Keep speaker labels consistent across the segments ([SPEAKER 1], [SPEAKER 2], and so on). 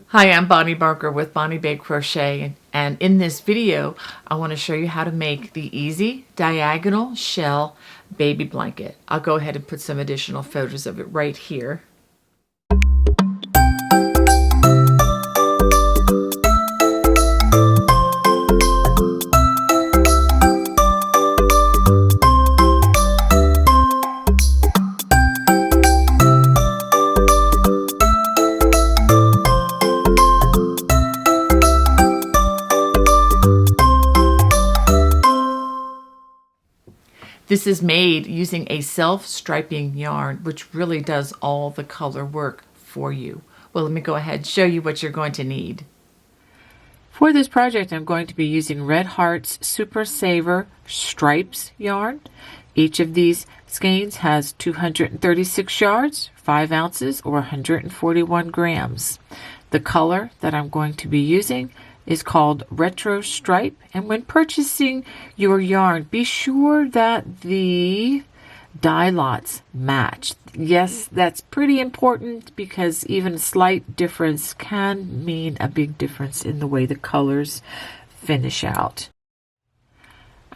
[SPEAKER 1] Hi, I'm Bonnie Barker with Bonnie Bay Crochet, and in this video I want to show you how to make the easy diagonal shell baby blanket. I'll go ahead and put some additional photos of it right here. This is made using a self-striping yarn, which really does all the color work for you. Well, let me go ahead and show you what you're going to need. For this project, I'm going to be using Red Heart's Super Saver Stripes yarn. Each of these skeins has 236 yards, 5 ounces, or 141 grams. The color that I'm going to be using is called Retro Stripe, and when purchasing your yarn, be sure that the dye lots match. Yes, that's pretty important because even a slight difference can mean a big difference in the way the colors finish out.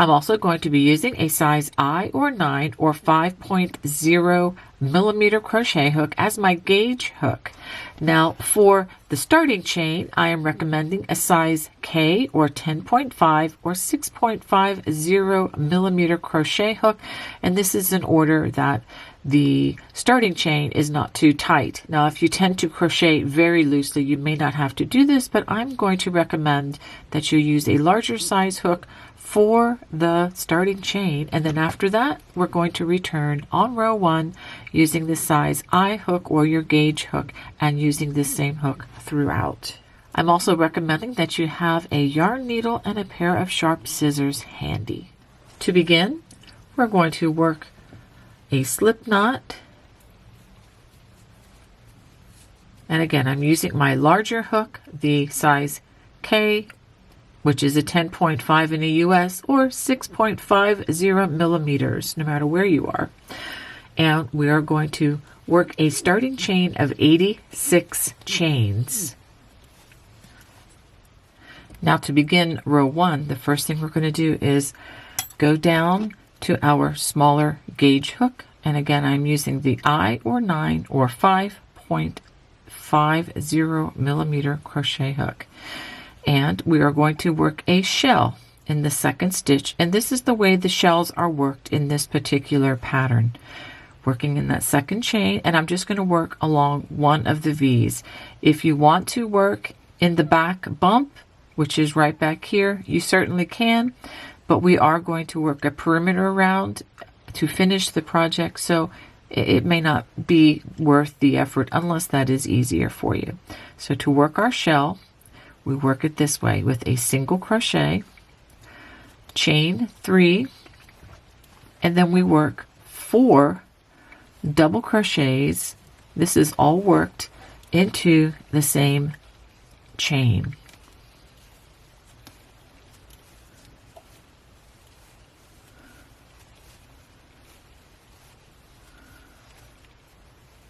[SPEAKER 1] I'm also going to be using a size I or 9 or 5.0 millimeter crochet hook as my gauge hook. Now for the starting chain, I am recommending a size K or 10.5 or 6.50 millimeter crochet hook, and this is in order that the starting chain is not too tight. Now if you tend to crochet very loosely, you may not have to do this, but I'm going to recommend that you use a larger size hook for the starting chain, and then after that we're going to return on row 1 using the size I hook or your gauge hook and using this same hook throughout. I'm also recommending that you have a yarn needle and a pair of sharp scissors handy. To begin, we're going to work a slip knot, and again I'm using my larger hook, the size K, which is a 10.5 in the US or 6.50 millimeters, no matter where you are. And we are going to work a starting chain of 86 chains. Now to begin row 1, the first thing we're going to do is go down to our smaller gauge hook. And again, I'm using the I or 9 or 5.50 millimeter crochet hook. And we are going to work a shell in the second stitch, and this is the way the shells are worked in this particular pattern. Working in that second chain, and I'm just going to work along one of the V's. If you want to work in the back bump, which is right back here, you certainly can, but we are going to work a perimeter around to finish the project, so it may not be worth the effort unless that is easier for you. So to work our shell, we work it this way with a single crochet, chain 3, and then we work 4 double crochets. This is all worked into the same chain.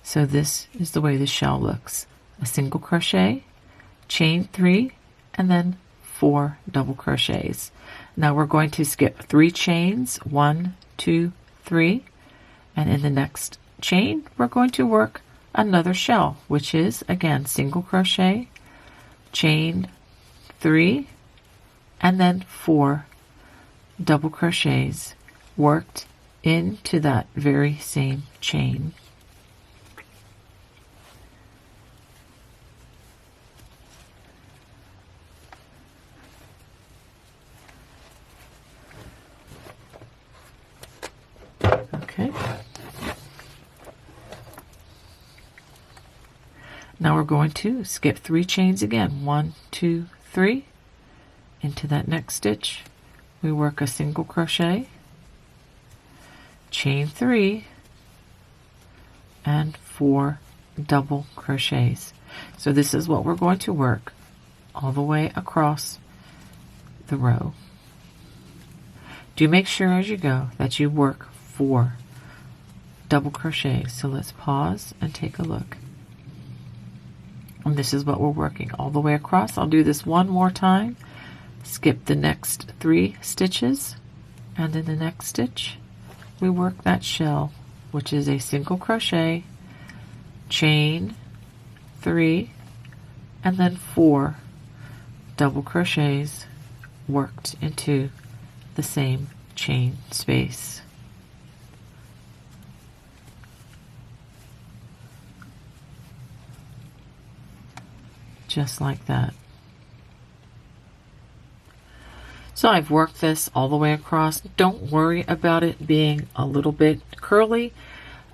[SPEAKER 1] So this is the way the shell looks. A single crochet, chain 3, and then 4 double crochets. Now we're going to skip 3 chains, 1, 2, 3, and in the next chain we're going to work another shell, which is again single crochet, chain 3, and then 4 double crochets worked into that very same chain. Okay. Now we're going to skip 3 chains again. 1, 2, 3. Into that next stitch, we work a single crochet, chain 3, and 4 double crochets. So this is what we're going to work all the way across the row. Do make sure as you go that you work 4 double crochets. So let's pause and take a look. And this is what we're working all the way across. I'll do this one more time. Skip the next 3 stitches, and in the next stitch we work that shell, which is a single crochet, chain 3, and then 4 double crochets worked into the same chain space. Just like that. So I've worked this all the way across. Don't worry about it being a little bit curly.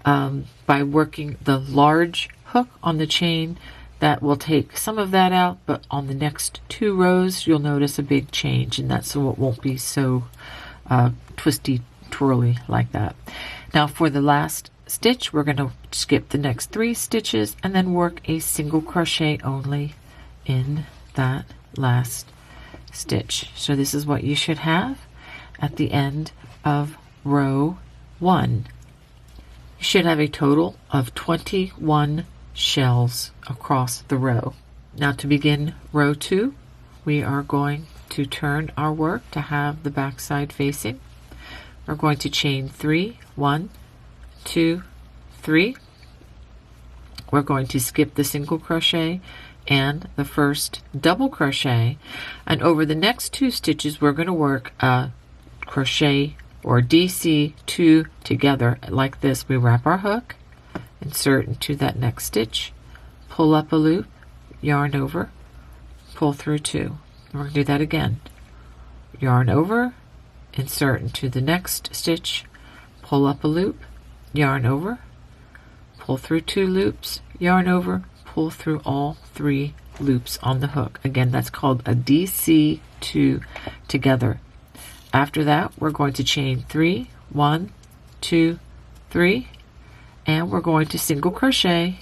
[SPEAKER 1] By working the large hook on the chain, that will take some of that out, but on the next 2 rows you'll notice a big change, and that's so it won't be so twisty twirly like that. Now for the last stitch, we're going to skip the next 3 stitches and then work a single crochet only in that last stitch. So this is what you should have at the end of row 1. You should have a total of 21 shells across the row. Now to begin row 2, we are going to turn our work to have the back side facing. We're going to chain 3, 1, 2, 3. We're going to skip the single crochet and the first double crochet, and over the next 2 stitches we're going to work a crochet or DC2 together like this. We wrap our hook, insert into that next stitch, pull up a loop, yarn over, pull through 2. We're going to do that again. Yarn over, insert into the next stitch, pull up a loop, yarn over, pull through 2 loops, yarn over, pull through all 3 loops on the hook. Again, that's called a DC2 together. After that, we're going to chain 3, 1, 2, 3, and we're going to single crochet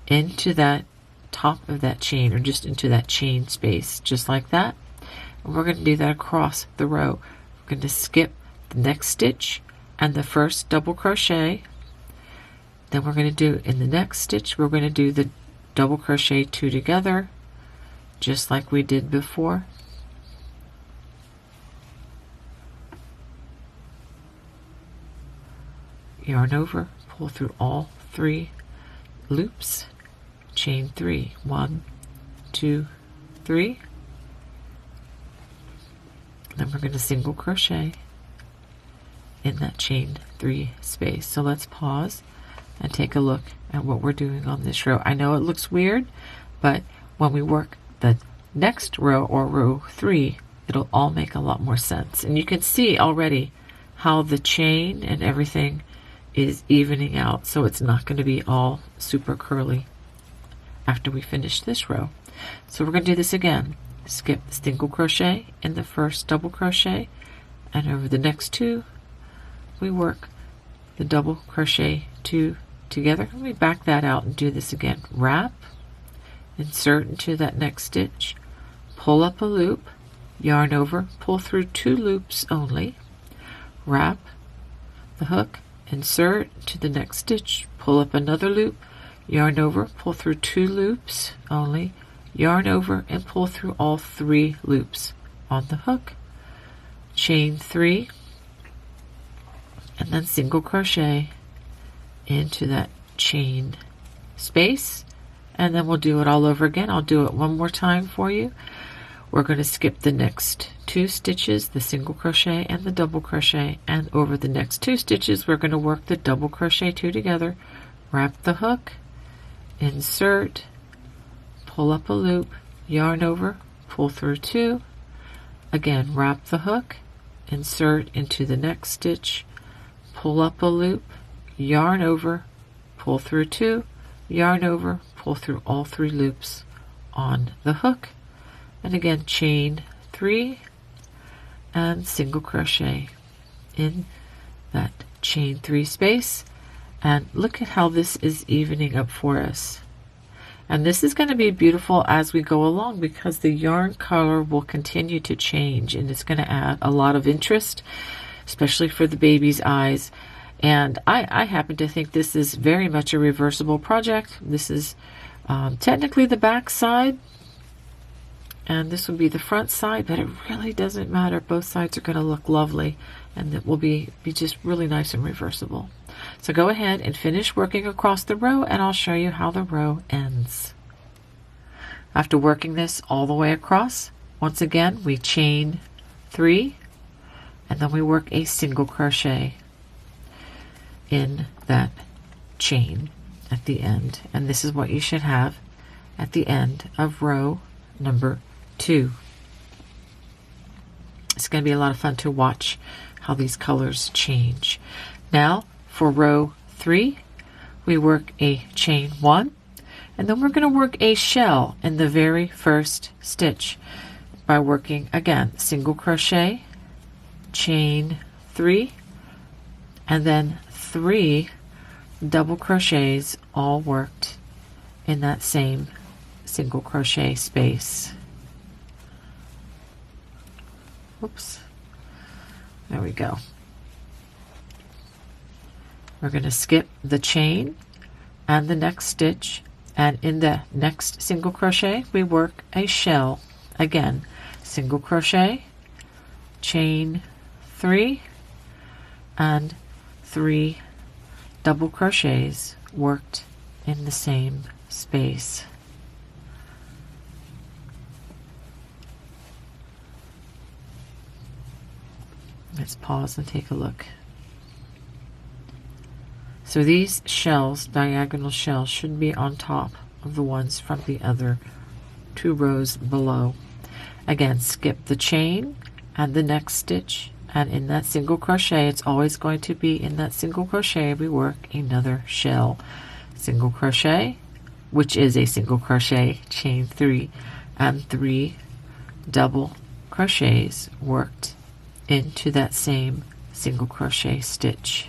[SPEAKER 1] into that top of that chain, or just into that chain space, just like that. And we're going to do that across the row. We're going to skip the next stitch and the first double crochet. Then we're going to do, in the next stitch, we're going to do the double crochet 2 together, just like we did before. Yarn over, pull through all 3 loops, chain 3, 1, 2, 3. Then we're going to single crochet in that chain 3 space. So let's pause and take a look at what we're doing on this row. I know it looks weird, but when we work the next row, or row 3, it'll all make a lot more sense. And you can see already how the chain and everything is evening out, so it's not going to be all super curly after we finish this row. So we're going to do this again. Skip the single crochet in the first double crochet, and over the next 2 we work the double crochet 2 together. Let me back that out and do this again. Wrap, insert into that next stitch, pull up a loop, yarn over, pull through 2 loops only, wrap the hook, insert to the next stitch, pull up another loop, yarn over, pull through 2 loops only, yarn over, and pull through all 3 loops on the hook, chain 3, and then single crochet into that chain space, and then we'll do it all over again. I'll do it one more time for you. We're going to skip the next 2 stitches, the single crochet and the double crochet, and over the next 2 stitches we're going to work the double crochet 2 together, wrap the hook, insert, pull up a loop, yarn over, pull through 2, again wrap the hook, insert into the next stitch, pull up a loop, yarn over, pull through 2, yarn over, pull through all 3 loops on the hook, and again chain 3 and single crochet in that chain 3 space. And look at how this is evening up for us. And this is going to be beautiful as we go along, because the yarn color will continue to change, and it's going to add a lot of interest, especially for the baby's eyes. And I happen to think this is very much a reversible project. This is technically the back side, and this will be the front side, but it really doesn't matter. Both sides are going to look lovely, and it will be just really nice and reversible. So go ahead and finish working across the row, and I'll show you how the row ends. After working this all the way across, once again we chain 3, and then we work a single crochet in that chain at the end, and this is what you should have at the end of row number 2. It's going to be a lot of fun to watch how these colors change. Now for row 3, we work a chain 1, and then we're going to work a shell in the very first stitch by working again single crochet, chain 3, and then 3 double crochets, all worked in that same single crochet space. Oops, there we go. We're going to skip the chain and the next stitch, and in the next single crochet we work a shell. Again, single crochet, chain 3, and 3 double crochets worked in the same space. Let's pause and take a look. So these shells, diagonal shells, should be on top of the ones from the other 2 rows below. Again, skip the chain and the next stitch, and in that single crochet, it's always going to be in that single crochet we work another shell. Single crochet, which is a single crochet, chain 3, and 3 double crochets worked into that same single crochet stitch.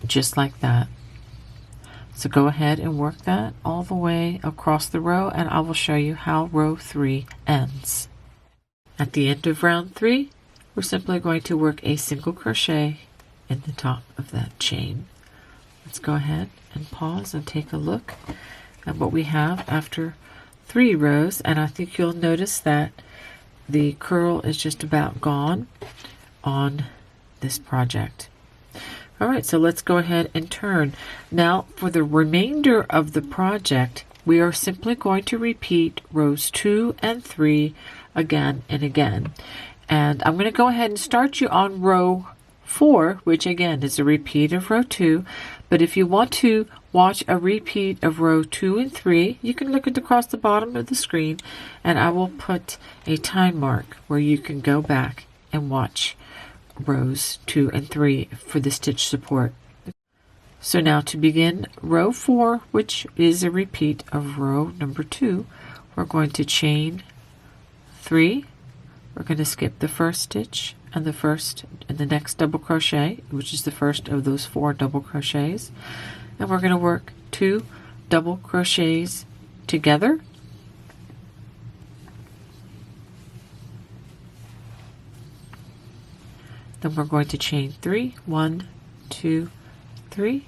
[SPEAKER 1] Just like that. So go ahead and work that all the way across the row, and I will show you how row 3 ends. At the end of round 3, we're simply going to work a single crochet in the top of that chain. Let's go ahead and pause and take a look at what we have after 3 rows, and I think you'll notice that the curl is just about gone on this project. Alright, so let's go ahead and turn. Now for the remainder of the project, we are simply going to repeat rows 2 and 3 again and again. And I'm going to go ahead and start you on row 4, which again is a repeat of row 2. But if you want to watch a repeat of row 2 and 3, you can look at across the bottom of the screen, and I will put a time mark where you can go back and watch rows 2 and 3 for the stitch support. So now to begin row 4, which is a repeat of row number 2, we're going to chain 3. We're going to skip the first stitch and the next double crochet, which is the first of those 4 double crochets, and we're going to work 2 double crochets together. Then we're going to chain 3, 1, 2, 3,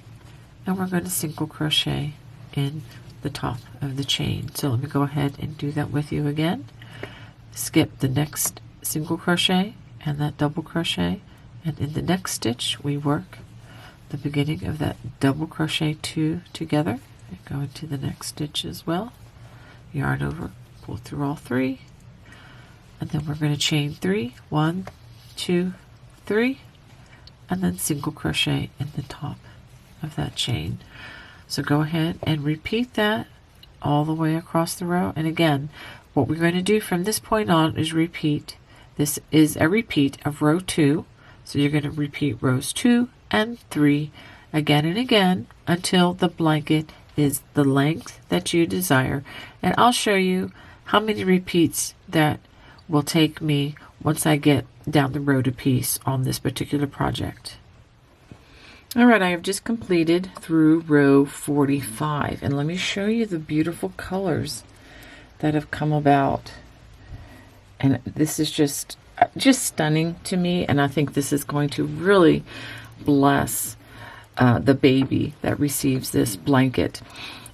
[SPEAKER 1] and we're going to single crochet in the top of the chain. So let me go ahead and do that with you again. Skip the next single crochet and that double crochet, and in the next stitch we work the beginning of that double crochet 2 together, and go into the next stitch as well. Yarn over, pull through all 3, and then we're going to chain 3, 1, 2, 3, and then single crochet in the top of that chain. So go ahead and repeat that all the way across the row. And again, what we're going to do from this point on is repeat. This is a repeat of row 2, so you're going to repeat rows 2 and 3 again and again until the blanket is the length that you desire. And I'll show you how many repeats that will take me once I get down the road a piece on this particular project. Alright, I have just completed through row 45, and let me show you the beautiful colors that have come about. And this is just stunning to me, and I think this is going to really bless the baby that receives this blanket.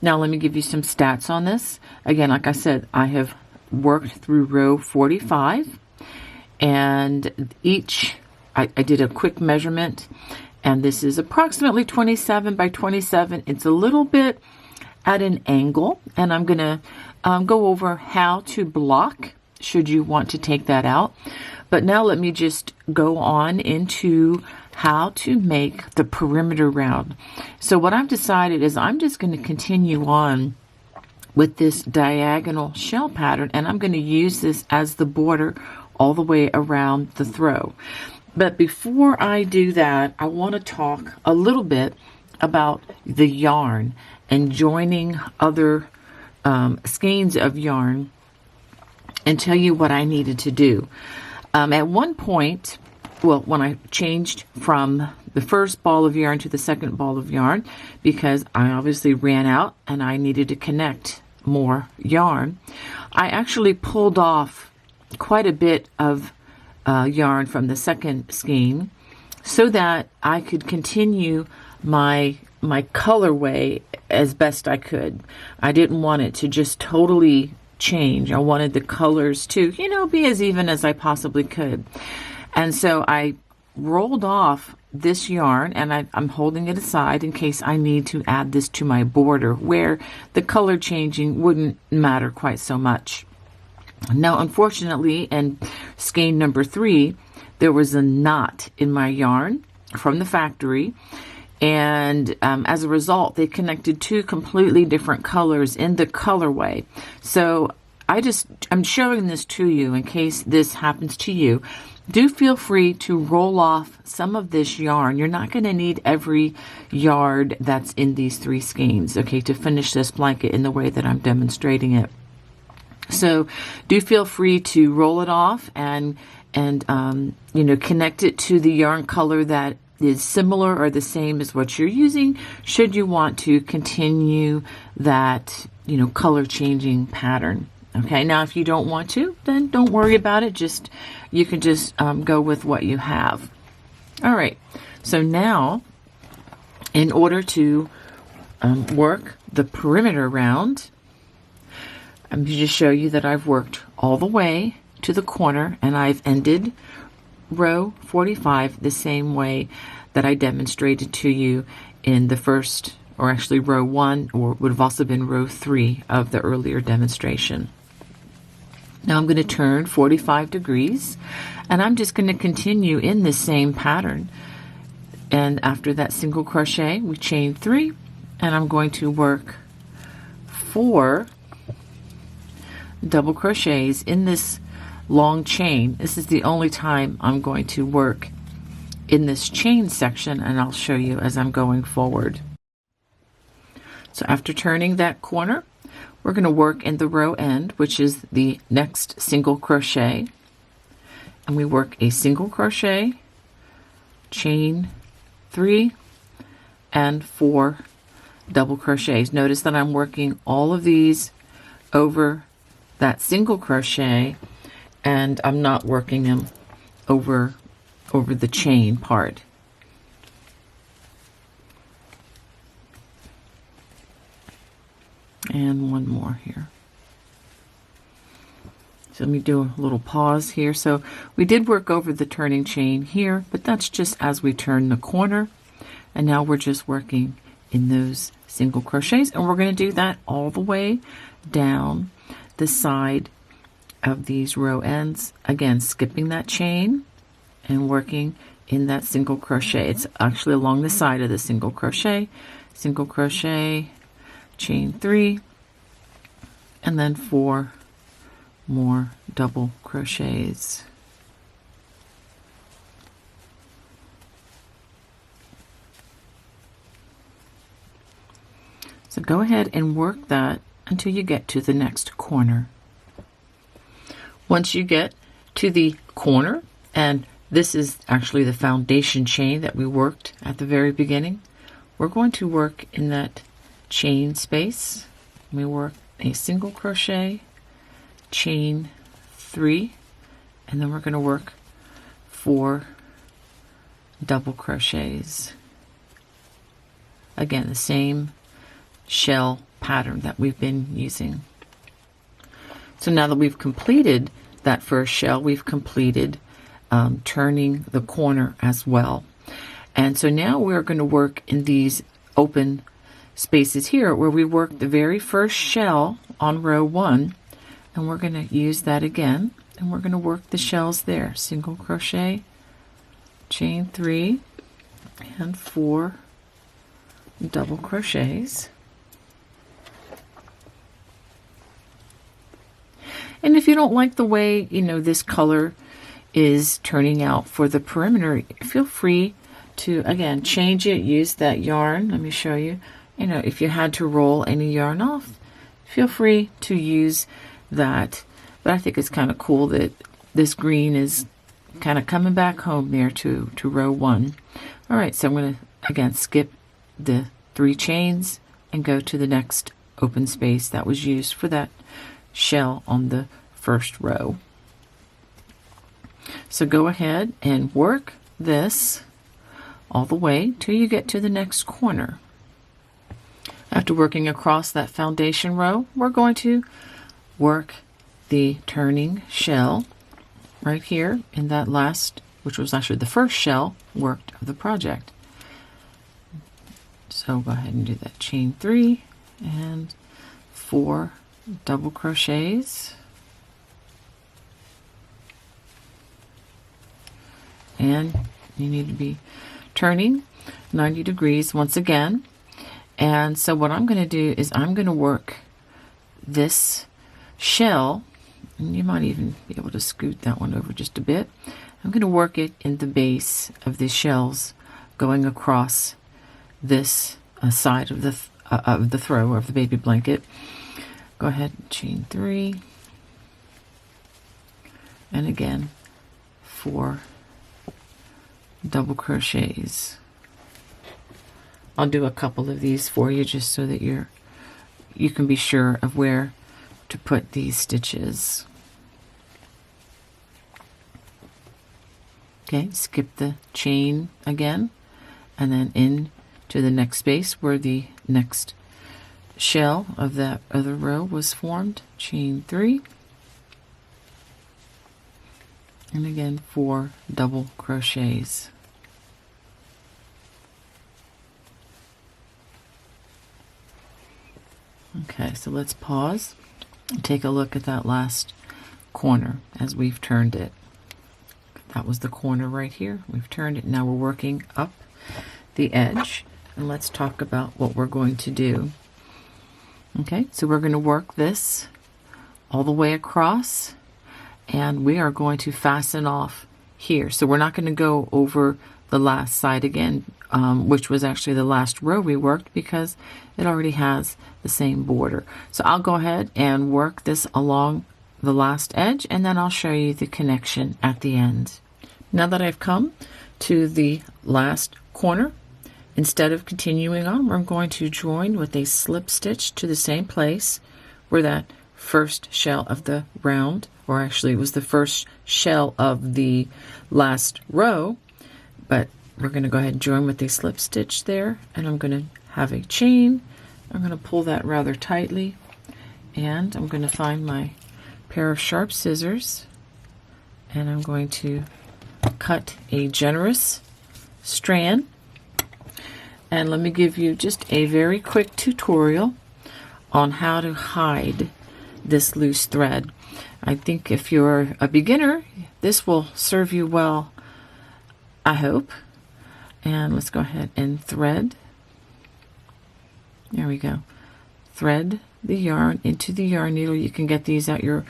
[SPEAKER 1] Now let me give you some stats on this. Again, like I said, I have worked through row 45, and I did a quick measurement, and this is approximately 27 by 27. It's a little bit at an angle, and I'm gonna go over how to block should you want to take that out. But now let me just go on into how to make the perimeter round. So what I've decided is I'm just going to continue on with this diagonal shell pattern, and I'm going to use this as the border all the way around the throw. But before I do that, I want to talk a little bit about the yarn and joining other skeins of yarn and tell you what I needed to do. At one point, well, when I changed from the first ball of yarn to the second ball of yarn, because I obviously ran out and I needed to connect more yarn, I actually pulled off quite a bit of yarn from the second skein so that I could continue my colorway as best I could. I didn't want it to just totally change. I wanted the colors to, be as even as I possibly could. And so I rolled off this yarn, and I'm holding it aside in case I need to add this to my border where the color changing wouldn't matter quite so much. Now, unfortunately, in skein number 3, there was a knot in my yarn from the factory, and as a result, they connected two completely different colors in the colorway. So I'm showing this to you in case this happens to you. Do feel free to roll off some of this yarn. You're not going to need every yard that's in these 3 skeins, okay, to finish this blanket in the way that I'm demonstrating it. So do feel free to roll it off and connect it to the yarn color that is similar or the same as what you're using, should you want to continue that, color changing pattern. Okay, now if you don't want to, then don't worry about it. You can just go with what you have. All right, so now in order to work the perimeter round, I'm going to just show you that I've worked all the way to the corner, and I've ended row 45 the same way that I demonstrated to you in the first, or actually row 1, or would have also been row 3 of the earlier demonstration. Now I'm going to turn 45 degrees, and I'm just going to continue in the same pattern. And after that single crochet, we chain 3, and I'm going to work 4 double crochets in this long chain. This is the only time I'm going to work in this chain section, and I'll show you as I'm going forward. So after turning that corner, we're going to work in the row end, which is the next single crochet, and we work a single crochet, chain 3, and 4 double crochets. Notice that I'm working all of these over that single crochet, and I'm not working them over the chain part. And one more here. So let me do a little pause here. So we did work over the turning chain here, but that's just as we turn the corner. And now we're just working in those single crochets, and we're going to do that all the way down the side of these row ends. Again, skipping that chain and working in that single crochet. It's actually along the side of the single crochet, chain 3, and then 4 more double crochets. So go ahead and work that until you get to the next corner. Once you get to the corner, and this is actually the foundation chain that we worked at the very beginning, we're going to work in that chain space. We work a single crochet, chain 3, and then we're going to work 4 double crochets. Again, the same shell pattern that we've been using. So now that we've completed that first shell, we've completed turning the corner as well. And so now we're going to work in these open spaces here where we work the very first shell on row 1, and we're going to use that again, and we're going to work the shells there. Single crochet, chain 3, and 4 double crochets. And if you don't like the way, this color is turning out for the perimeter, feel free to, again, change it, use that yarn. Let me show you. If you had to roll any yarn off, feel free to use that. But I think it's kind of cool that this green is kind of coming back home there to row 1. All right, so I'm going to, again, skip the 3 chains and go to the next open space that was used for that shell on the first row. So go ahead and work this all the way till you get to the next corner. After working across that foundation row, we're going to work the turning shell right here in that last, which was actually the first shell worked of the project. So go ahead and do that chain 3 and 4 double crochets, and you need to be turning 90 degrees once again. And so what I'm going to do is I'm going to work this shell, and you might even be able to scoot that one over just a bit. I'm going to work it in the base of the shells going across this side of the throw of the baby blanket. Go ahead and chain 3, and again 4 double crochets. I'll do a couple of these for you just so that you can be sure of where to put these stitches. Okay, skip the chain again, and then in to the next space where the next shell of that other row was formed. Chain 3, and again 4 double crochets. Okay, so let's pause and take a look at that last corner as we've turned it. That was the corner right here. We've turned it. Now we're working up the edge, and let's talk about what we're going to do. Okay, so we're going to work this all the way across, and we are going to fasten off here. So we're not going to go over the last side again, which was actually the last row we worked, because it already has the same border. So I'll go ahead and work this along the last edge, and then I'll show you the connection at the end. Now that I've come to the last corner, instead of continuing on, we're going to join with a slip stitch to the same place where that first shell of the round, or actually it was the first shell of the last row, but we're going to go ahead and join with a slip stitch there, and I'm going to have a chain. I'm going to pull that rather tightly, and I'm going to find my pair of sharp scissors, and I'm going to cut a generous strand. And let me give you just a very quick tutorial on how to hide this loose thread. I think if you're a beginner, this will serve you well, I hope. And let's go ahead and thread. There we go. Thread the yarn into the yarn needle. You can get these at your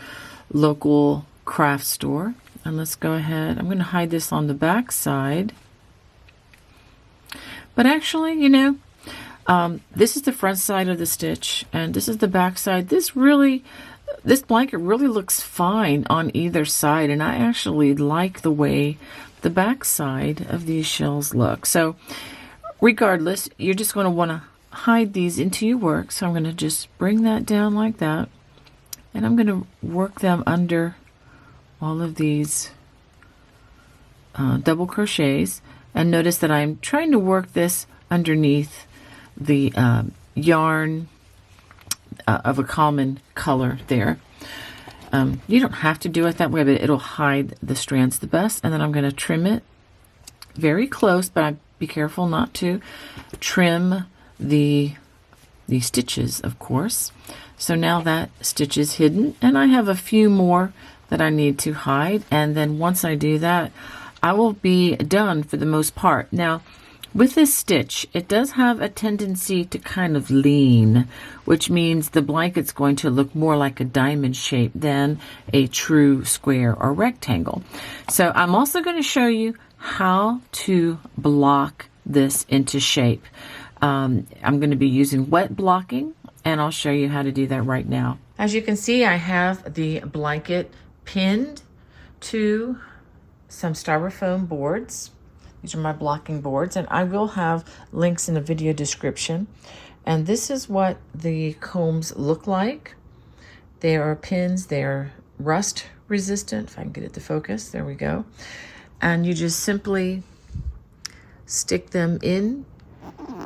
[SPEAKER 1] local craft store. And let's go ahead. I'm going to hide this on the back side. But actually, this is the front side of the stitch, and this is the back side. This blanket really looks fine on either side, and I actually like the way the back side of these shells look. So regardless, you're just going to want to hide these into your work. So I'm going to just bring that down like that, and I'm going to work them under all of these double crochets. And notice that I'm trying to work this underneath the yarn of a common color there. You don't have to do it that way, but it'll hide the strands the best. And then I'm going to trim it very close, but be careful not to trim the stitches, of course. So now that stitch is hidden, and I have a few more that I need to hide. And then once I do that, I will be done for the most part. Now, with this stitch, it does have a tendency to kind of lean, which means the blanket's going to look more like a diamond shape than a true square or rectangle. So I'm also going to show you how to block this into shape. I'm going to be using wet blocking, and I'll show you how to do that right now. As you can see, I have the blanket pinned to some styrofoam boards. These are my blocking boards, and I will have links in the video description. And this is what the combs look like. They are pins, they're rust resistant. If I can get it to focus, there we go. And you just simply stick them in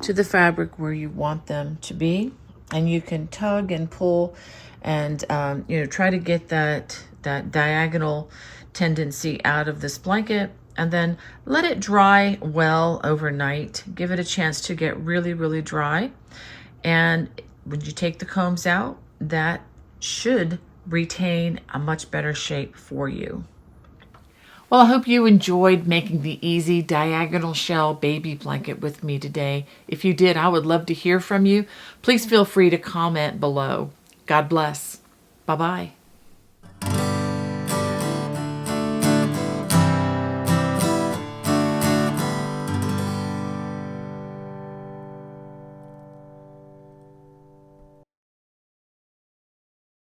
[SPEAKER 1] to the fabric where you want them to be. And you can tug and pull and try to get that diagonal tendency out of this blanket, and then let it dry well overnight. Give it a chance to get really, really dry. And when you take the combs out, that should retain a much better shape for you. Well, I hope you enjoyed making the easy diagonal shell baby blanket with me today. If you did, I would love to hear from you. Please feel free to comment below. God bless. Bye-bye.